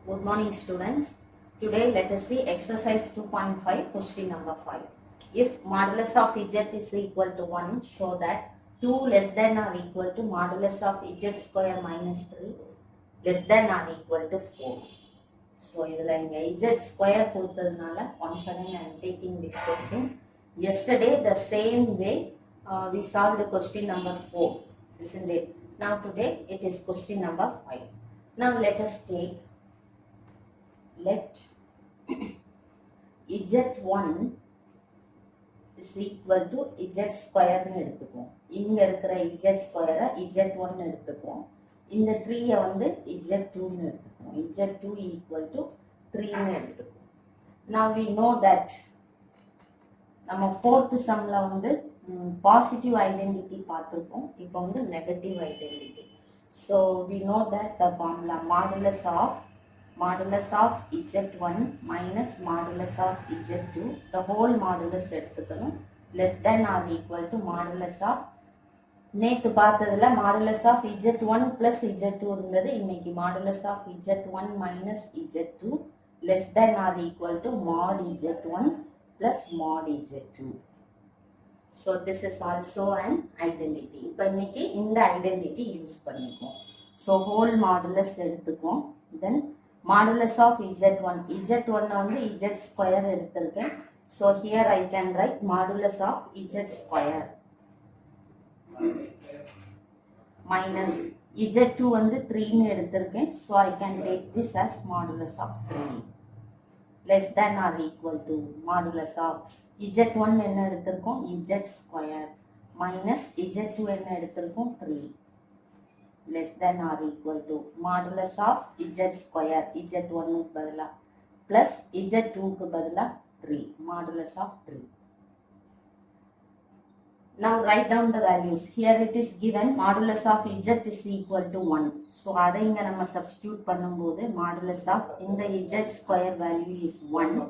Good morning, students. Today, let us see exercise 2.5, question number 5. If modulus of z is equal to 1, show that 2 less than or equal to modulus of z square minus 3 less than or equal to 4. So, z square once again I am taking this question. Yesterday, the same way we solved the question number 4, isn't it? Now, today, it is question number 5. Now, let us take let z1 is equal to z square னு எடுத்துப்போம். இங்க இருக்கிற z square z1 னு எடுத்துப்போம். இந்த 3 வந்து z2 னு எடுத்துப்போம். z2 equal to 3 னு எடுத்துப்போம். Now we know that நம்ம fourth sumல வந்து positive identity பார்த்திருப்போம். இப்போ வந்து negative identity. So we know that the formula modulus of z1 minus modulus of z2 the whole modulus எடுத்துக்கணும் less than or equal to modulus of நேத்து பார்த்ததுல modulus of z1 plus z2 இருந்தது. இன்னைக்கு modulus of z1 minus z2 less than or equal to mod z1 plus mod z2. So this is also an identity. இப்போ இன்னைக்கு இந்த identity use பண்ணிப்போம். So whole modulus எடுத்துக்குவோம். Then modulus of z1 வந்து z square எடுத்திருக்கேன். So here I can write modulus of z square minus z2 வந்து 3 னு எடுத்திருக்கேன். So I can take this as modulus of 3 less than or equal to modulus of z1 என்ன எடுத்திருக்கோம் z square minus z2 என்ன எடுத்திருக்கோம் 3 less than or equal to modulus of z square z1 க்கு பதிலா plus z2 க்கு பதிலா 3 modulus of 3. Now write down the values. Here it is given modulus of z is equal to 1. So அதை இங்க நம்ம substitute பண்ணும்போது modulus of இந்த z square value is 1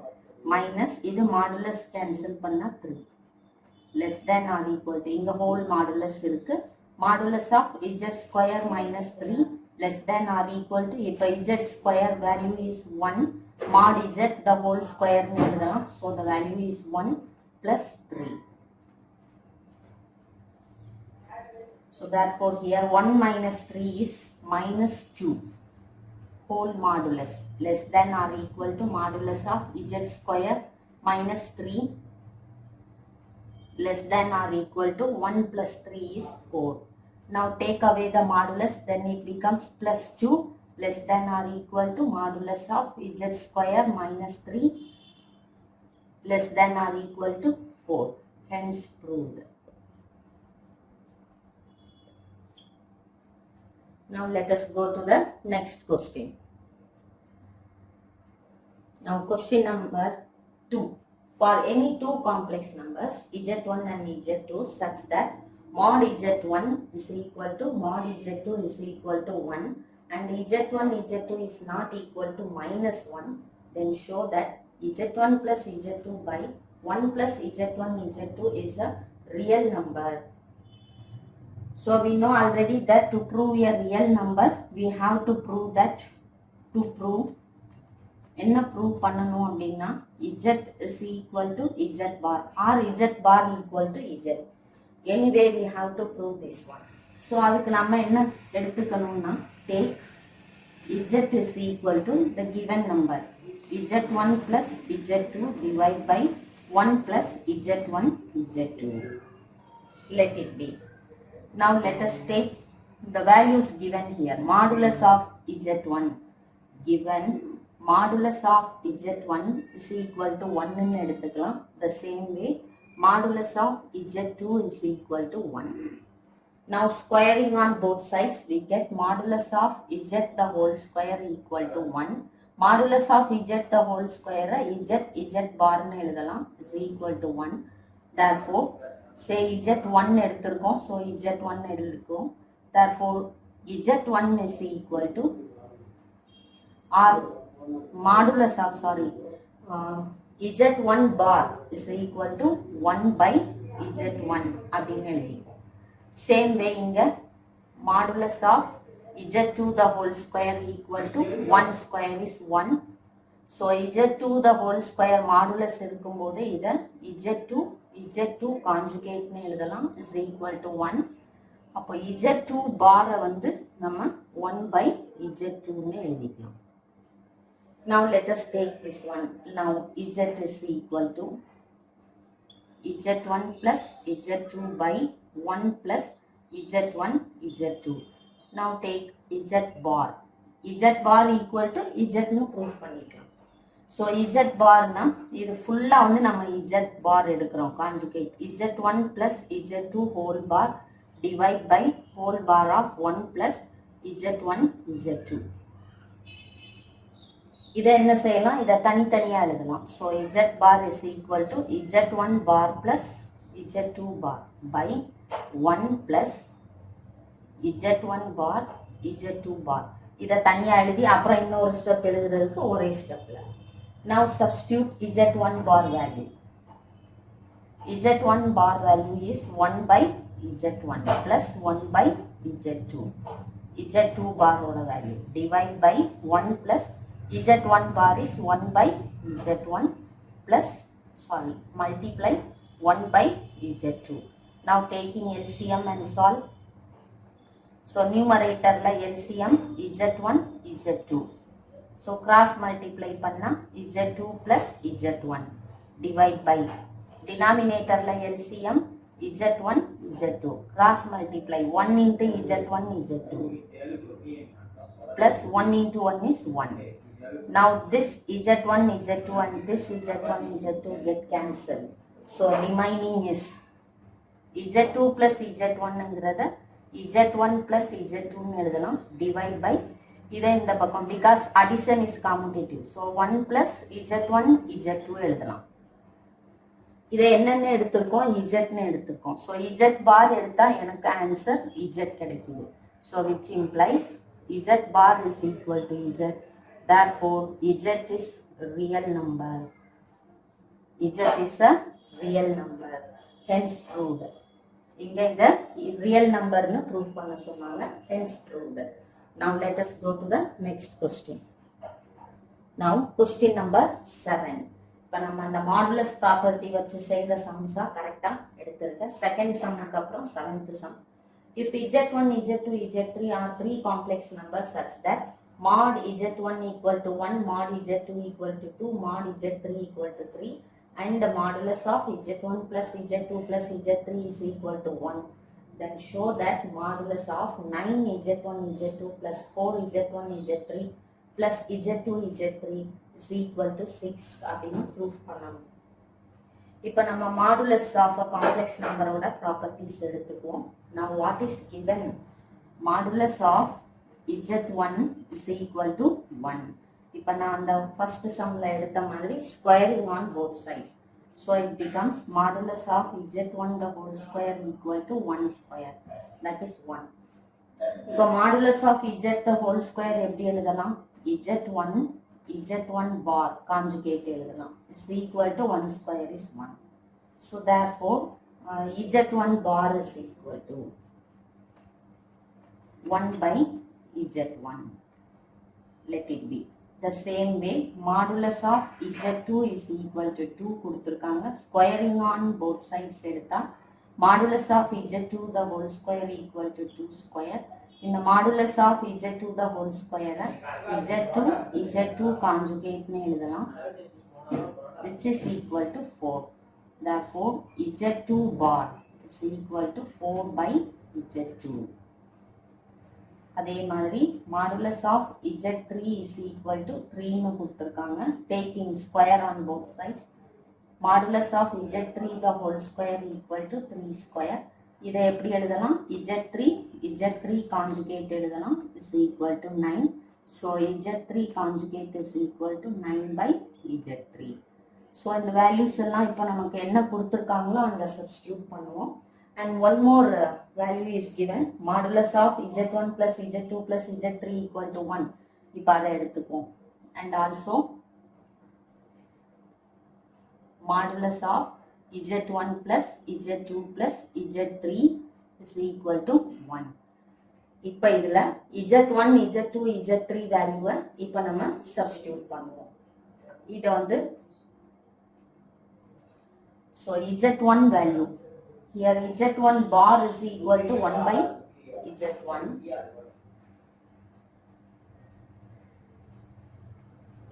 minus இது modulus cancel பண்ணா 3 less than or equal to இங்க whole modulus இருக்கு. Modulus of z square minus 3 less than or equal to இப்போ z square value is 1 mod z the whole square னு எழுதலாம். So the value is 1 plus 3. So therefore here 1 minus 3 is minus 2 whole modulus less than or equal to modulus of z square minus 3 less than or equal to 1 plus 3 is 4. Now take away the modulus, then it becomes plus 2 less than or equal to modulus of z square minus 3 less than or equal to 4. Hence proved. Now let us go to the next question. Now question number 2. For any two complex numbers z1 and z2 such that mod z1 is equal to mod z2 is equal to 1 and z1 z2 is not equal to minus 1, then show that z1 plus z2 by 1 plus z1 z2 is a real number. So we know already that to prove a real number we have to prove that என்ன prove பண்ணணும் அப்படின்னா z is equal to z bar or z bar equal to z. Anyway we have to prove this one. So அதுக்கு நம்ம என்ன எடுத்துக்கணும்னா take z is equal to the given number z1 plus z2 divided by 1 plus z1 z2. Let it be. Now let us take the values given here. Modulus of z1 given modulus of z1 is equal to 1 ன்னு எடுத்துக்கலாம். The same way modulus of z2 is equal to 1. Now squaring on both sides we get modulus of z the whole square equal to 1. Modulus of z the whole square z bar ன்னு எழுதலாம் is equal to 1. Therefore say z1 எடுத்திருக்கோம். So z1 எடுத்திருக்கோம். Therefore z1 is equal to or modulus of z1 bar is equal to 1 by z1 அப்படின்னு எழுதிப்போம். Same way இங்க modulus of z2 the whole square equal to 1 square is 1. So z2 the whole square modulus இருக்கும்போது இத z2 conjugate னு எழுதலாம் is equal to 1. அப்போ z2 bar வந்து நம்ம 1 by z2 னு எழுதிக்கலாம். Now let us take this one. Now z is equal to z1 plus z2 by 1 plus z1 z2. Now take z bar. Z bar equal to z னு prove பண்ணிக்கலாம். So z bar na இது ஃபுல்லா வந்து நம்ம z bar எடுக்கிறோம் conjugate z1 plus z2 whole bar divide by whole bar of 1 plus z1 z2. இத என்ன செய்யலாம், இத தனித்தனியா எழுதலாம். So z bar is equal to z1 bar plus z2 bar by 1 plus z1 bar z2 bar. இத தனியா எழுதி அப்புறம் இன்னொரு ஸ்டெப் எழுதுறதுக்கு ஒரே ஸ்டெப்ல. Now substitute z1 bar value. z1 bar value is 1 by z1 plus 1 by z2. z2 bar oda value divide by 1 plus z1 bar is 1 by z1 plus multiply 1 by z2. Now taking LCM and solve. So numerator la LCM z1 z2. So cross multiply panna z2 plus z1 divide by denominator la LCM z1 z2 cross multiply 1 into z1 z2 plus 1 into 1 is 1. Now this z1 z2 and this z1 z2 get cancelled. So remaining is z2 plus z1 ங்கிறத z1 plus z2 னு எழுதலாம் divide by இதை இந்த பக்கம் because addition is commutative. So 1 plus z1 z2 எழுதலாம். இதை என்னென்ன எடுத்திருக்கோம், z னு எடுத்திருக்கோம். So z bar எடுத்தா எனக்கு ஆன்சர் z கிடைக்குது. So which implies z bar is equal to z. Therefore z is real number. z is a real number. Hence proved. இங்க இத real number னு prove பண்ண சொன்னாங்க. Hence proved. Now let us go to the next question. Now question number 7. இப்போ நம்ம அந்த modulus property வச்சு செய்த சம்ஸா கரெக்டா எடுத்திருக்கேன். செகண்ட் சம்முக்கு அப்புறம் 7th sum. If z1 z2 z3 are three complex numbers such that mod z1 equal to 1, mod z2 equal to 2, mod z3 equal to 3 and the modulus of z1 plus z2 plus z3 is equal to 1, then show that modulus of 9 z1 z2 plus 4 z1 z3 plus z2 z3 is equal to 6 அப்படின்னு proof பண்ணணும். இப்போ நம்ம modulus of a complex number ஓட properties எடுத்துக்குவோம். Now what is given? Modulus of z1 is equal to 1. இப்போ நான் அந்த first சம்ல எடுத்த மாதிரி squaring on both sides. So it becomes modulus of z1 the whole square equal to 1 square. That is 1. இப்போ modulus of z the whole square எப்படி எழுதலாம்? z1 bar conjugate எழுதலாம். Is equal to 1 square is 1. So therefore z1 bar is equal to 1 by z1. Let it be. The same way modulus of z2 is equal to 2 கொடுத்திருக்காங்க. Squaring on both sides எடுத்தா modulus of z2 the whole square equal to 2 square. இந்த modulus of z2 the whole square z2 conjugate னு எழுதலாம், which is equal to 4. Therefore z2 bar is equal to 4 by z2. அதே மாதிரி modulus of z3 is equal to 3 னு கொடுத்திருக்காங்க. Taking square on both sides, modulus of z3 the whole square equal to 3 square. இதை எப்படி எழுதலாம்? z3 conjugate எழுதலாம் is equal to 9. So z3 conjugate is equal to 9 by z3. So இந்த values எல்லாம் இப்போ நமக்கு என்ன கொடுத்திருக்காங்களோ அந்த substitute பண்ணுவோம். And one more value is given, modulus of z1 plus z2 plus z3 equal to 1. இப்போ அதை எடுத்துப்போம். And also modulus of z1 plus z2 plus z3 is equal to 1. இப்போ இதுல z1 z2 z3 வேல்யூவை இப்போ நம்ம substitute பண்ணுவோம். இத வந்து so z1 value here z1 bar is equal to 1 by z1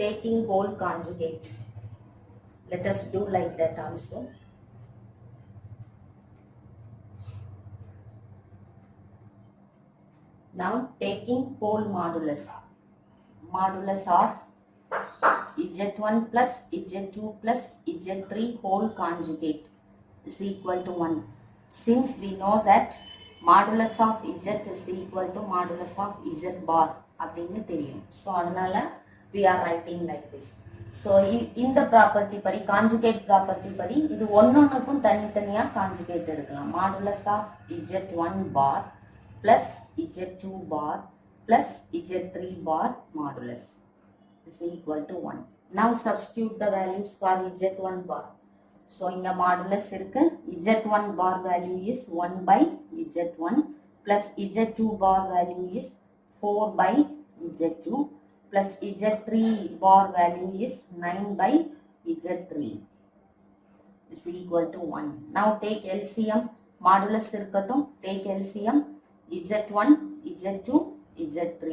taking whole conjugate. Let us do like that also. Now taking whole modulus of z1 plus z2 plus z3 whole conjugate is equal to 1. Since we know that modulus of z is equal to modulus of z bar அப்படின்னு தெரியும். So அதனால we are writing like this. So இந்த property படி conjugate property படி இது ஒன்னொன்னுக்கும் தனித்தனியா conjugate எடுக்கலாம். modulus of z1 bar plus z2 bar plus z3 bar modulus is equal to 1. Now substitute the values for z1 bar. So inga modulus irukku z1 bar value is 1 by z1 plus z2 bar value is 4 by z2 plus z3 bar value is 9 by z3 is equal to 1. Now take LCM. Modulus irukkathum take LCM z1 z2 z3.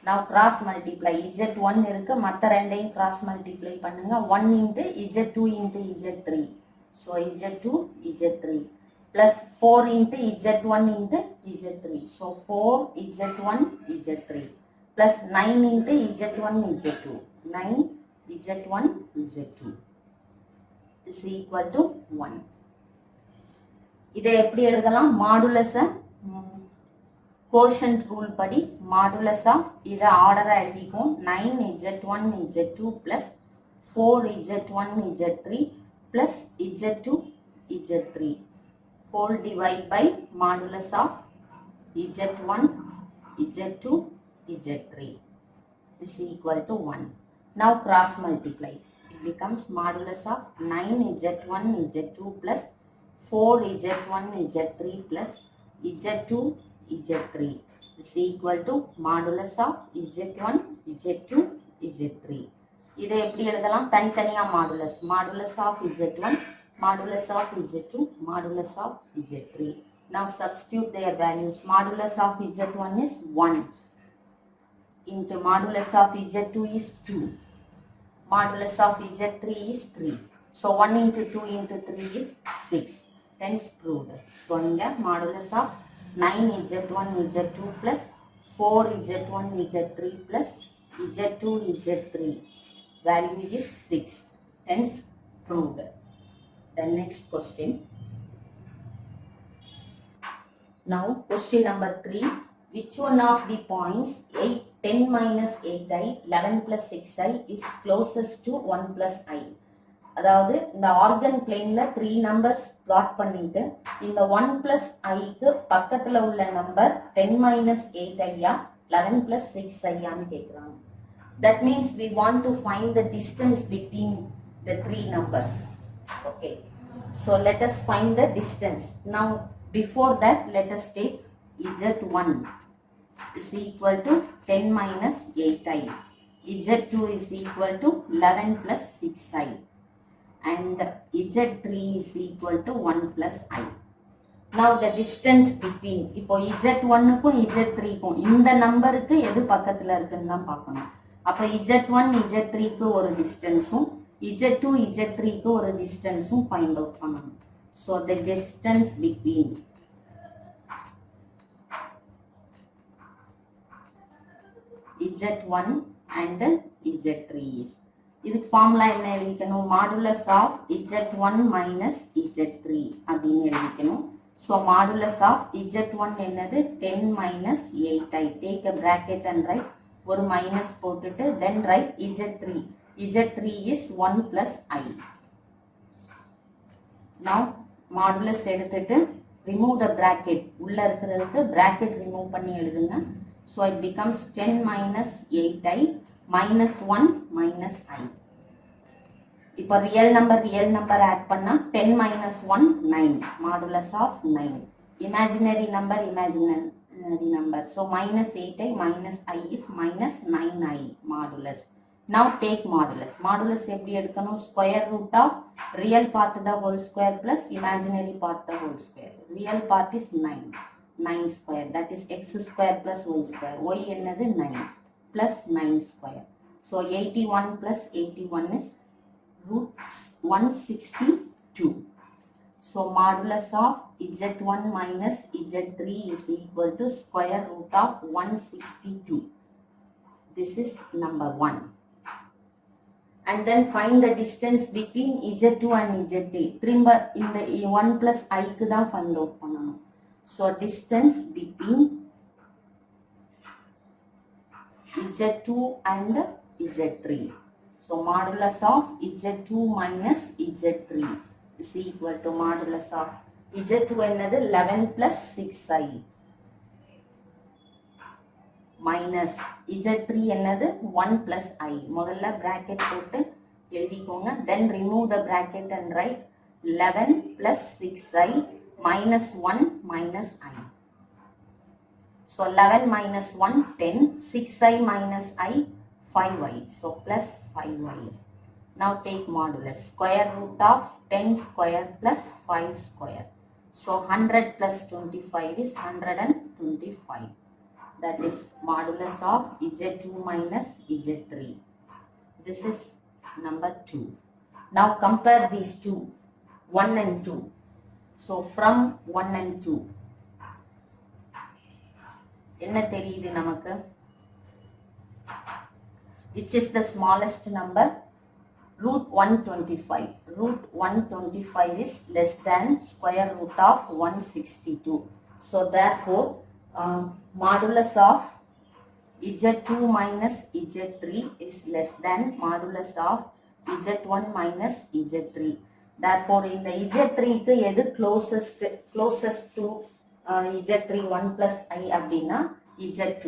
Now cross multiply z1 irukku மத்த ரெண்டையும் cross multiply பண்ணுங்க 1 into z2 into z3. So z2 z3 plus 4 into z1 into z3. So 4 z1 z3 plus 9 into z1 z2. 9 z1 z2 is equal to 1. இதை எப்படி எழுதலாம்? மாடுலஸை quotient rule படி modulus of இத ஆர்டரா எழுதிக்கும் 9 z1 z2 plus 4 z1 z3 plus z2 z3 whole divide by modulus of z1 z2 z3 is equal to 1. Now cross multiply. It becomes modulus of 9 z1 z2 plus 4 z1 z3 plus z2 z3 is equal to modulus of z1 z2 z3. இதை எப்படி எழுதலாம்? தனித்தனியா modulus of z1 modulus of z2 modulus of z3. Now substitute their values. Modulus of z1 is 1 into modulus of z2 is 2. Modulus of z3 is 3. So 1 into 2 into 3 is 6. Hence proved. So இங்க modulus of 9 z1 z2 plus 4 z1 z3 plus z2 z3 value is 6. Hence proved. The next question. Now question number 3. Which one of the points 8, 10 minus 8i 11 plus 6i is closest to 1 plus i? அதாவது இந்த organ பிளேன்ல 3 numbers plot பண்ணிட்டு இந்த 1 plus iக்கு பக்கத்துல உள்ள number 10 minus 8i 11 plus 6i கேக்குறாங்க. That means we want to find the distance between the 3 numbers. Okay. So let us find the distance. Now before that let us take z1 is equal to 10 minus 8i. z2 is equal to 11 plus 6i. And z3 is equal to 1 plus i. Now the distance between இப்போ z1 க்கும் z3 க்கும் இந்த நம்பருக்கு எது பக்கத்துல இருக்குன்னு தான் பார்க்கணும். அப்ப z1 z3 க்கு ஒரு டிஸ்டன்ஸும் z2 z3 க்கு ஒரு டிஸ்டன்ஸும் ஃபைண்ட் அவுட் பண்ணணும். So the distance between z1 and z3 is இதுக்கு ஃபார்முலா என்ன எழுதிக்கணும்? Modulus of z1 minus z3 அப்படின்னு எழுதிக்கணும். ஸோ மாடுலஸ் ஆஃப் z1 என்னது 10 minus 8i. Take a bracket and write ஒரு மைனஸ் போட்டுட்டு then write z3. z3 is 1 plus i. Now modulus எடுத்துட்டு remove the bracket. உள்ள இருக்கிறதுக்கு பிராக்கெட் ரிமூவ் பண்ணி எழுதுங்க. So it becomes 10 minus 8i minus 1 minus i. இப்போ real number add பண்ணா 10 minus 1 9. Modulus of 9. Imaginary number remember. So minus 8i minus I is minus 9i modulus. Now take modulus. Modulus எப்படி எடுக்கணும்? Square root of real part the whole square plus imaginary part the whole square. Real part is 9. 9 square. That is x square plus y square. Y என்னது 9 plus 9 square. So 81 plus 81 is root 162. So modulus of z1 minus z3 is equal to square root of 162. This is number 1. And then find the distance between z2 and z3. திரும்ப இந்த 1 plus I க்கு தான் find out பண்ணணும். So distance between z2 and z3. So modulus of z2 minus z3 is equal to modulus of z2 என்னது 11 plus 6i minus z3 என்னது 1 plus I. முதல்ல bracket போட்டு எழுதிக்கோங்க. Then remove the bracket and write 11 plus 6i minus 1 minus I. So 11 minus 1 10, 6i minus I 5i. So plus 5i. Now take modulus. Square root of 10 square plus 5 square. So 100 plus 25 is 125. That is modulus of z2 minus z3. This is number 2. Now compare these two, 1 and 2. So from 1 and 2, என்ன தெரியுது நமக்கு? Which is the smallest number? Root 125. Root 125 is less than square root of 162. So therefore, modulus of z2 minus z3 is less than modulus of z1 minus z3. Therefore, in the z3 க்கு எது closest to z3 1 plus I அப்படின்னா z2.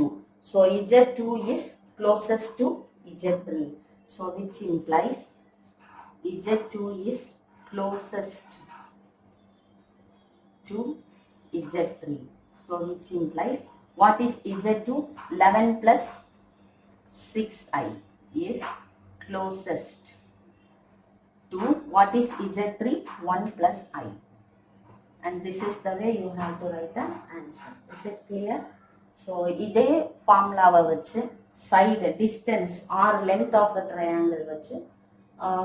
So z2 is closest to z3. So which implies z2 is closest to z3. So which implies what is z2? 11 plus 6i is closest to what is z3? 1 plus I. And this is the way you have to write the answer. Is it clear? So இதே ஃபார்முலாவை வச்சு side distance or length of the triangle வச்சு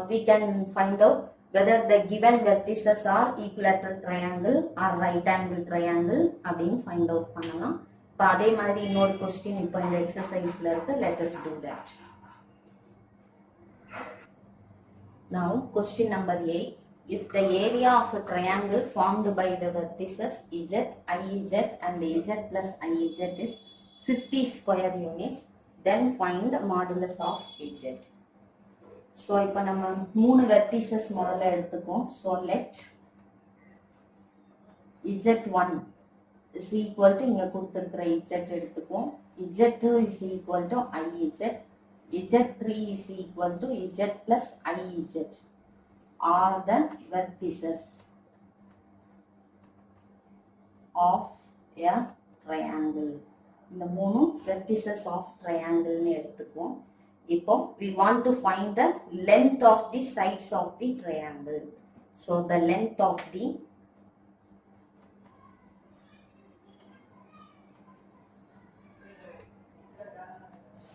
we can find out whether the given vertices are equilateral triangle or right angle triangle அப்படின்னு find out பண்ணலாம். இப்போ அதே மாதிரி இன்னொரு கொஸ்டின் இப்போ இந்த எக்ஸசைஸ்ல இருக்கு. Let us do that. Now question number 8. If the area of a triangle formed by the vertices z, iz and z plus iz is 50 square units, then find the modulus of z. So இப்போ நம்ம மூணு vertices முதல்ல எடுத்துக்கோம். So let z1 is equal to இங்க கொடுத்திருக்கிற z எடுத்துக்கோம். z2 is equal to iz. z3 is equal to z plus iz are the vertices of a triangle. இந்த மூணு vertices of triangle னு எடுத்துக்கோம். இப்போ we want to find the length of the sides of the triangle. So the length of the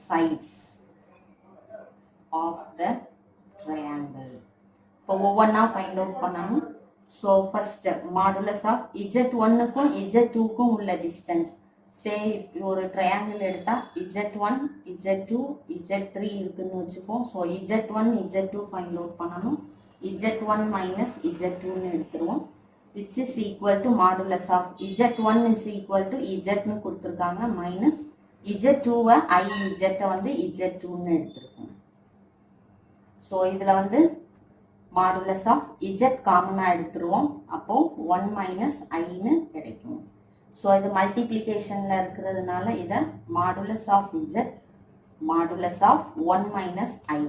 sides of the triangle. இப்போ ஒவ்வொன்றா find out பண்ணணும். So first modulus of z1க்கும் z2க்கும் உள்ள distance. சே ஒரு triangle எடுத்தா z1 z2 z3 இருக்குன்னு வச்சுப்போம். So z1 z2 find out பண்ணணும். z1 minus z2ன்னு எடுத்துருவோம். Which is equal to modulus of z1 is equal to zன்னு கொடுத்துருக்காங்க மைனஸ் z2வை izஐ வந்து z2ன்னு எடுத்துருக்கோம். ஸோ இதில் வந்து மாடுலஸ் ஆஃப் z காமனா எடுத்துருவோம். அப்போ 1 மைனஸ் ஐன்னு கிடைக்கும். ஸோ இது மல்டிப்ளிகேஷன்ல இருக்கிறதுனால இதை modulus of z modulus of 1 minus i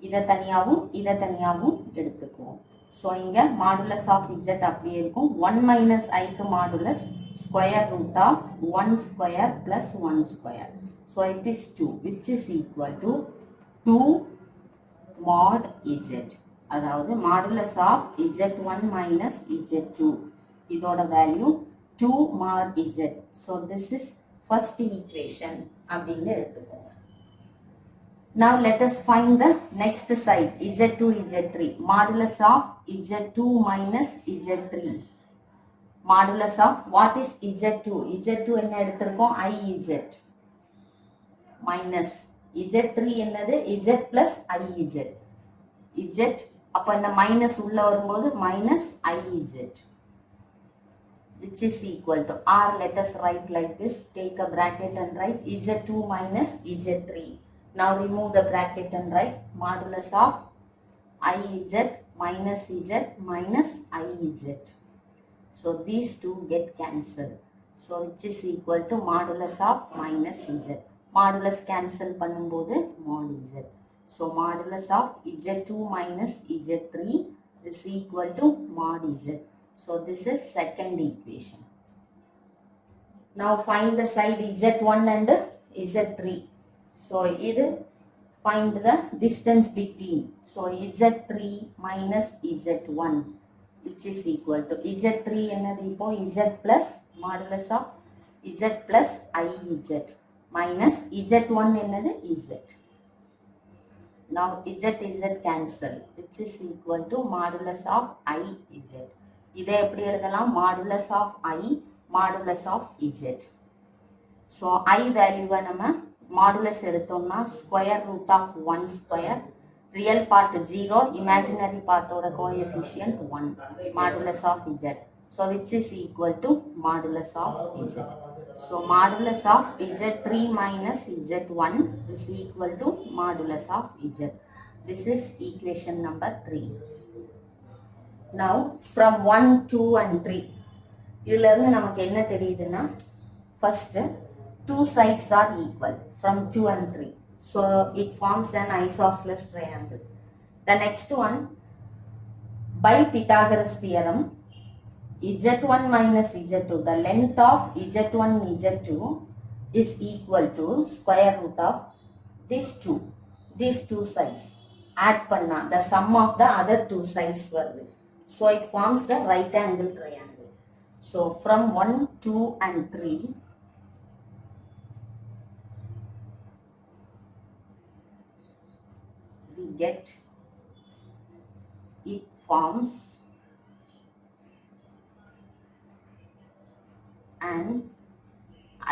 இதை தனியாகவும் எடுத்துக்குவோம். ஸோ இங்க மாடுலஸ் ஆஃப் z அப்படியே இருக்கும். 1 மைனஸ் ஐக்கு modulus square root of 1 square plus 1 square. So it is 2, which is equal to 2 mod z. அதாவது modulus of z1 minus z2. இதோட value 2 mod z. So this is first equation அப்படின்னு எடுத்துக்கோங்க. Now let us find the next side, z2, z3. Modulus of z2 minus z3. Modulus of what is z2? z2 என்ன எடுத்திருக்கோம்? iz. Minus z3 என்னது? z plus iz. z அப்ப இந்த minus உள்ள வரும்போது minus iz. Which is equal to, or let us write like this. Take a bracket and write z2 minus z3. Now remove the bracket and write modulus of iz minus z minus iz. So these two get cancelled. So which is equal to modulus of minus z. Modulus cancel பண்ணும்போது mod z. So modulus of z2 minus z3 is equal to mod z. So this is second equation. Now find the side z1 and z3. So either find the distance between. So z3 minus z1, which is equal to z3 என்னது இப்போ z plus modulus of z plus iz minus z1 என்னது z. Now z cancel, which is equal to modulus of iz. இதை எப்படி எழுதலாம்? modulus of I modulus of z. So I value நம்ம modulus எடுத்தோம்னா square root of 1 square, real part 0, imaginary part ஓட coefficient 1, modulus of z. So which is equal to modulus of z. So modulus of z3 minus z1 is equal to modulus of z. This is equation number 3. Now from 1, 2 and 3, இதுல இருந்து நமக்கு என்ன தெரியுதுன்னா, first two sides are equal from 2 and 3. So it forms an isosceles triangle. The next one, by Pythagoras theorem, z1 minus z2, the length of z1 z2 is equal to square root of these two sides. Add பண்ணா the sum of the other two sides வருது. So it forms the right angle triangle. So from 1, 2 and 3, we get it forms an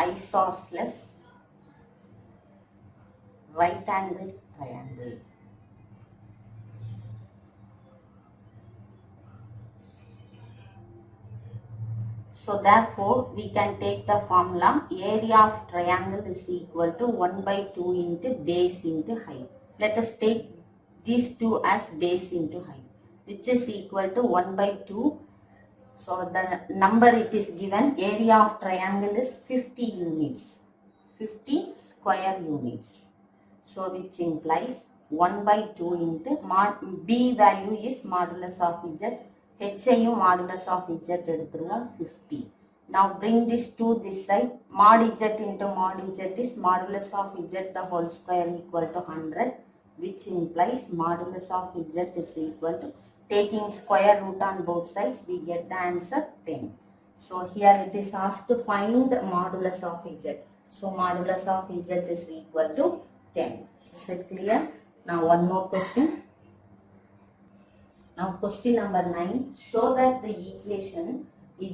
isosceles right angle triangle. So therefore we can take the formula, area of triangle is equal to 1 by 2 into base into height. Let us take these two as base into height, which is equal to 1 by 2. So the number it is given, area of triangle is 50 units, 50 square units. So which implies 1 by 2 into b value is modulus of z, h ஐயும் modulus of z எடுத்துருவோம் 50. Now bring this to this side, mod z into mod z is modulus of z the whole square equal to 100, which implies modulus of z is equal to, taking square root on both sides, we get the answer 10. So here it is asked to find the modulus of z. So modulus of z is equal to 10. Is it clear? Now one more question. Now question number 9. Show that the equation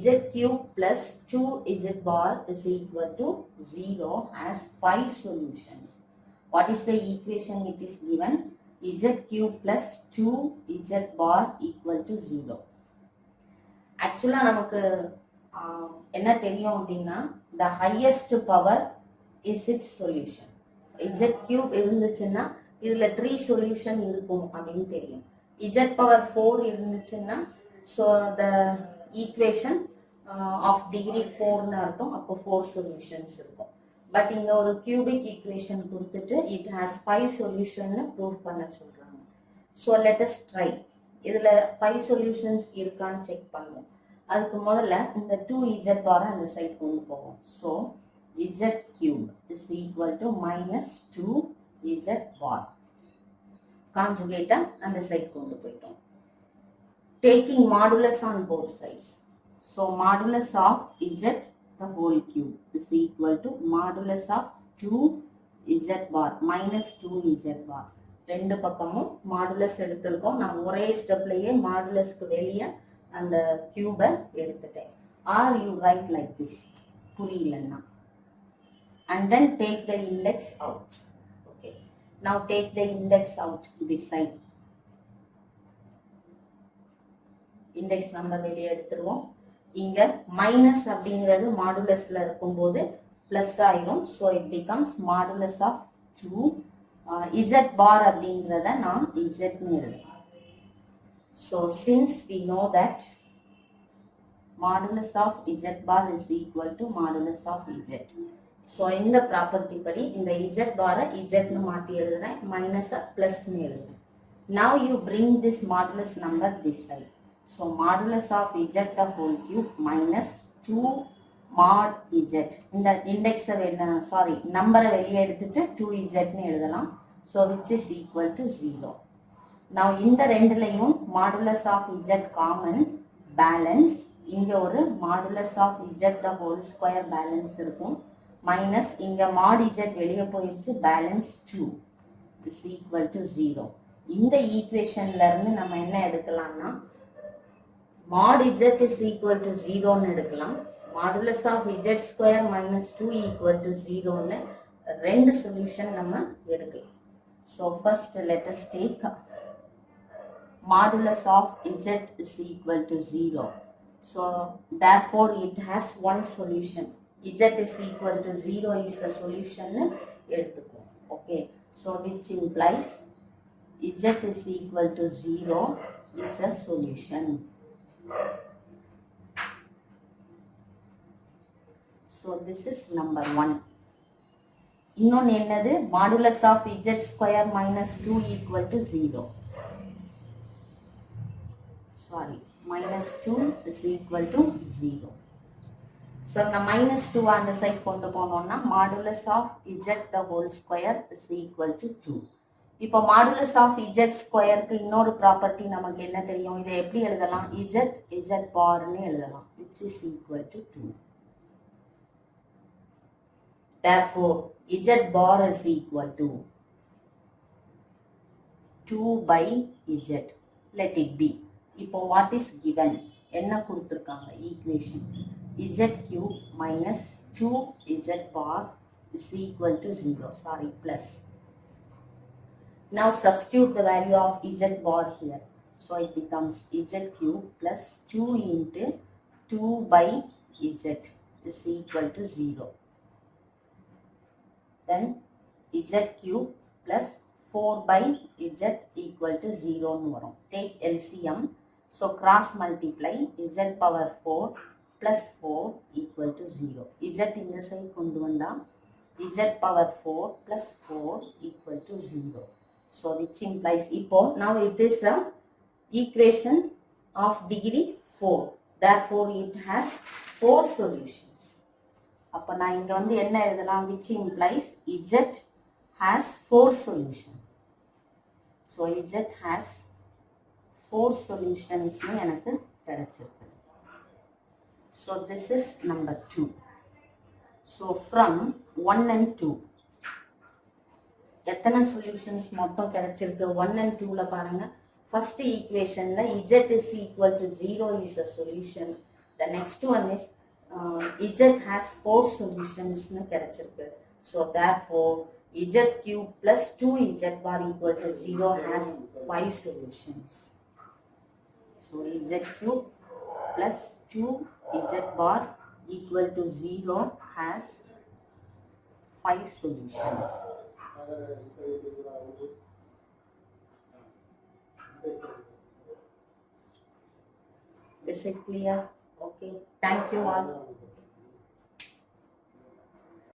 z cube plus 2z bar is equal to 0 has 5 solutions. What is the equation it is given? Z cube plus 2z bar equal to 0. Actually நமக்கு என்ன தெரியும் அப்படின்னா, the highest power is its solution. Z cube இருந்துச்சுன்னா இதுல 3 solution இருக்கும் அப்படின்னு தெரியும். Z power 4 இருந்துச்சுன்னா, so the equation of degree 4 அர்த்தம், அப்போ 4 solutions இருக்கும். But இங்க ஒரு cubic equation கொடுத்துட்டு it has 5 solution prove பண்ண சொல்றாங்க. So let us try. இதுல 5 solutions இருக்கான்னு செக் பண்ணுவோம். அதுக்கு முதல்ல இந்த 2z பார் அந்த சைடு கொண்டு போவோம். So z cube is equal to minus 2z bar. Conjugate அந்த சைடு கொண்டு போயிட்டோம். Taking modulus on both sides. So modulus of z the whole cube is equal to modulus of 2z bar minus 2z bar. ரெண்டு பக்கமும் modulus எடுத்துருக்கோம். நான் ஒரே ஸ்டெப்லயே மாடுலஸ்க்கு வெளியே அந்த கியூபை எடுத்துட்டேன். Are you right like this, புரியலன்னா. And then take the index out. Okay. Now take the index out this side. Index number வெளியே எடுத்துருவோம். இங்க மைனஸ் அப்படிங்கிறது மாடுலஸ்ல இருக்கும்போது பிளஸ் ஆயிரும். So it becomes modulus of 2 z bar அப்படிங்கிறத நான் z ன்னு எழுதலாம். So since we know that modulus of z bar is equal to modulus of z. So இந்த ப்ராப்பர்ட்டி படி இந்த z bar z ன்னு மாத்தி எழுதுறேன், மைனஸ் பிளஸ் ன்னு எழுதுறேன். Now you bring this modulus number this side. So modulus of z the whole cube minus 2 mod z. இந்த இண்டெக்ஸை நம்பரை வெளியே எடுத்துட்டு 2z ன்னு எழுதலாம். So which is equal to 0. Now இந்த ரெண்டுலையும் modulus of z common balance. இங்க ஒரு modulus of z the whole square balance இருக்கும். மைனஸ் இங்க mod z வெளியே போயிடுச்சு, பேலன்ஸ் 2 is equal to 0. இந்த ஈக்குவேஷன்ல இருந்து நம்ம என்ன எடுக்கலாம்னா mod z is equal to 0 ன்னு எடுக்கலாம். modulus of z square minus 2 equal to 0 ன்னு ரெண்டு சொல்யூஷன் நம்ம எடுக்கலாம். So first let us take modulus of z is equal to 0. So therefore it has one solution. Z is equal to 0 is a solution. Okay. So which implies z is equal to 0 is a solution. So this is number 1. இன்னொன்று என்னது? modulus of z square minus 2 equal to 0. Sorry, minus 2 is equal to 0. So இந்த minus 2 அந்த side கொண்டு போனோம்னா modulus of z the whole square is equal to 2. இப்போ modulus of z ஸ்கொயருக்கு இன்னொரு property நமக்கு என்ன தெரியும்? இதை எப்படி எழுதலாம்? z barன்னு எழுதலாம், which is equal to 2. Therefore z bar is equal to 2 by z. Let it be. இப்போ what is given? என்ன கொடுத்திருக்காங்க equation? z cube minus 2z bar is equal to 0. Sorry, plus. Now substitute the value of z bar here. So it becomes z cube plus 2 into 2 by z is equal to 0. Then z cube plus 4 by z equal to 0 ன்னு வரும். Take LCM. So cross multiply z power 4 plus 4 equal to 0. z இந்த side கொண்டு வந்தா z power 4 plus 4 equal to 0. So which implies இப்போ now it is a equation of degree 4. Therefore it has 4 solutions. அப்ப நான் இங்க வந்து என்ன எழுதலாம்? which implies z has 4 solution. So z has 4 solutions ன்னு எனக்கு கிடைச்சிருக்கு. So this is number 2. So from 1 and 2 எத்தனை சொல்யூஷன்ஸ் மொத்தம் கிடைச்சிருக்கு? 1 and 2ல பாருங்க. ஃபர்ஸ்ட் ஈக்குவேஷன்ல z is equal to 0 is a solution. The next one is z has 4 solutions ன்னு கிடைச்சிருக்கு. So therefore z cube plus 2z bar equal to 0 has 5 solutions. So z cube plus 2z bar equal to 0 has 5 solutions. Is it clear? Okay. Thank you all.